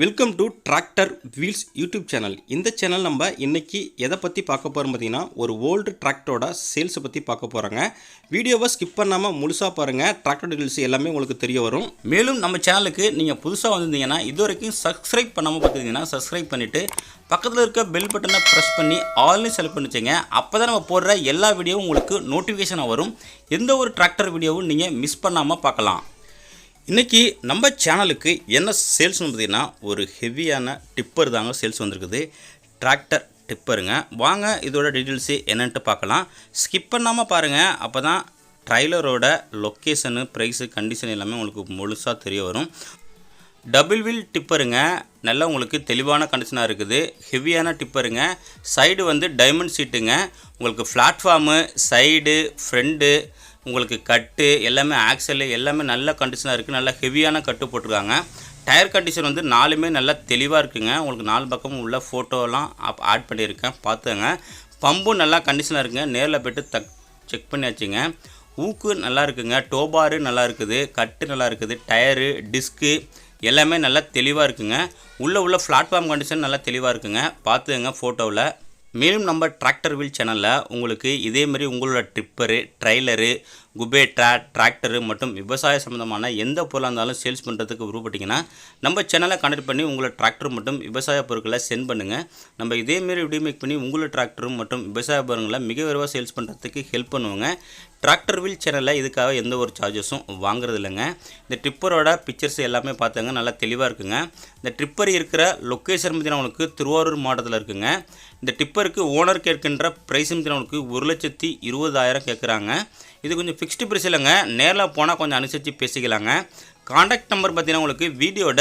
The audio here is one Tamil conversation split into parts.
Welcome to tractor wheels YouTube channel. இந்த சேனல் நம்ம இன்னைக்கு எதை பற்றி பார்க்க போகிறோம் பார்த்தீங்கன்னா, ஒரு ஓல்டு டிராக்டரோட சேல்ஸை பற்றி பார்க்க போகிறாங்க. வீடியோவை ஸ்கிப் பண்ணாமல் முழுசாக பாருங்கள். டிராக்டர் டீல்ஸ் எல்லாமே உங்களுக்கு தெரிய வரும். மேலும் நம்ம சேனலுக்கு நீங்கள் புதுசாக வந்திருந்தீங்கன்னா, இது வரைக்கும் சப்ஸ்கிரைப் பண்ணாமல் பார்த்துருந்தீங்கன்னா சப்ஸ்கிரைப் பண்ணிவிட்டு பக்கத்தில் இருக்க பெல் பட்டனை ப்ரெஸ் பண்ணி ஆல்னு செலக்ட் பண்ணிச்சுங்க. அப்போ தான் நம்ம போடுற எல்லா வீடியோவும் உங்களுக்கு நோட்டிஃபிகேஷனாக வரும். எந்த ஒரு டிராக்டர் வீடியோவும் நீங்கள் மிஸ் பண்ணாமல் பார்க்கலாம். இன்றைக்கி நம்ம சேனலுக்கு என்ன சேல்ஸ்னு பார்த்தீங்கன்னா, ஒரு ஹெவியான டிப்பர் தாங்க சேல்ஸ் வந்திருக்குது. டிராக்டர் டிப்பருங்க. வாங்க இதோட டீட்டெயில்ஸு என்னென்ட்டு பார்க்கலாம். ஸ்கிப் பண்ணாமல் பாருங்கள். அப்போ தான் ட்ரைலரோட லொக்கேஷனு, ப்ரைஸு, கண்டிஷன் எல்லாமே உங்களுக்கு முழுசாக தெரிய வரும். டபுள் வீல் டிப்பருங்க. நல்லா உங்களுக்கு தெளிவான கண்டிஷனாக இருக்குது. ஹெவியான டிப்பருங்க. சைடு வந்து டைமண்ட் சீட்டுங்க. உங்களுக்கு பிளாட்ஃபார்மு, சைடு, ஃப்ரண்ட்டு, உங்களுக்கு கட்டு எல்லாமே, ஆக்சல் எல்லாமே நல்ல கண்டிஷனாக இருக்குது. நல்லா ஹெவியான கட்டு போட்டிருக்காங்க. டயர் கண்டிஷன் வந்து நாலுமே நல்லா தெளிவாக இருக்குங்க. உங்களுக்கு நாலு பக்கமும் உள்ள ஃபோட்டோலாம் ஆட் பண்ணியிருக்கேன், பார்த்துங்க. பம்பும் நல்லா கண்டிஷனாக இருக்குங்க. நேரில் போய்ட்டு செக் பண்ணியாச்சுங்க. ஊக்கு நல்லா இருக்குங்க. டோபாரு நல்லா இருக்குது. கட்டு நல்லா இருக்குது. டயரு, டிஸ்க்கு எல்லாமே நல்லா தெளிவாக இருக்குங்க. உள்ள பிளாட்ஃபார்ம் கண்டிஷன் நல்லா தெளிவாக இருக்குங்க, பார்த்துங்க ஃபோட்டோவில். மேலும் நம்ம டிராக்டர் வீல் சேனலில் உங்களுக்கு இதேமாரி உங்களோட டிப்பரு, ட்ரைலரு, குபேட்டா, டிராக்டரு மற்றும் விவசாய சம்மந்தமான எந்த பொருளாக இருந்தாலும் சேல்ஸ் பண்ணுறதுக்கு விருப்பப்பட்டீங்கன்னா நம்ம சேனலை கான்டெக்ட் பண்ணி உங்களோட டிராக்டர் மற்றும் விவசாய பொருட்களை சென்ட் பண்ணுங்கள். நம்ம இதேமாரி வீடியோ மேக் பண்ணி உங்களோட டிராக்டரும் மற்றும் விவசாய பொருட்களை மிக விரைவாக சேல்ஸ் பண்ணுறதுக்கு ஹெல்ப் பண்ணுவோங்க. டிராக்டர் வீல் சேனலில் இதுக்காக எந்த ஒரு சார்ஜஸும் வாங்குறது இல்லைங்க. இந்த ட்ரிப்பரோட பிக்சர்ஸ் எல்லாமே பார்த்தாங்க, நல்லா தெளிவாக இருக்குங்க. இந்த ட்ரிப்பர் இருக்கிற லொக்கேஷன் பார்த்தீங்கன்னா உங்களுக்கு திருவாரூர் மாவட்டத்தில் இருக்குங்க. இந்த டிப்பருக்கு ஓனர் கேட்கின்ற ப்ரைஸ் பார்த்தீங்கன்னா உங்களுக்கு 1,20,000 கேட்குறாங்க. இது கொஞ்சம் ஃபிக்ஸ்டு ப்ரைஸ் இல்லைங்க. நேரில் போனால் கொஞ்சம் அனுசரித்து பேசிக்கலாங்க. காண்டாக்ட் நம்பர் பார்த்தீங்கன்னா உங்களுக்கு வீடியோட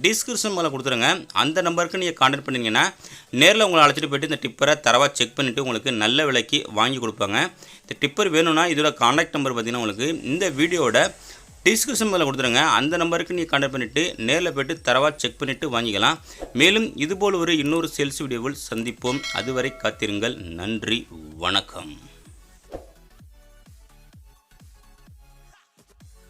டிஸ்கிரிப்ஷன் மேலே கொடுத்துருங்க. அந்த நம்பருக்கு நீங்கள் காண்டாக்ட் பண்ணிங்கன்னா நேரில் உங்களை அழைச்சிட்டு போய்ட்டு இந்த டிப்பரை தரவாக செக் பண்ணிவிட்டு உங்களுக்கு நல்ல விலைக்கு வாங்கி கொடுப்பாங்க. இந்த டிப்பர் வேணும்னா இதோட காண்டாக்ட் நம்பர் பார்த்தீங்கன்னா உங்களுக்கு இந்த வீடியோட டிஸ்கிரிப்ஷன் மேலே கொடுத்துருங்க. அந்த நம்பருக்கு நீங்கள் காண்டாக்ட் பண்ணிவிட்டு நேரில் போய்ட்டு தரவாக செக் பண்ணிவிட்டு வாங்கிக்கலாம். மேலும் இதுபோல் இன்னொரு சேல்ஸ் வீடியோவில் சந்திப்போம். அதுவரை காத்திருங்கள். நன்றி, வணக்கம்.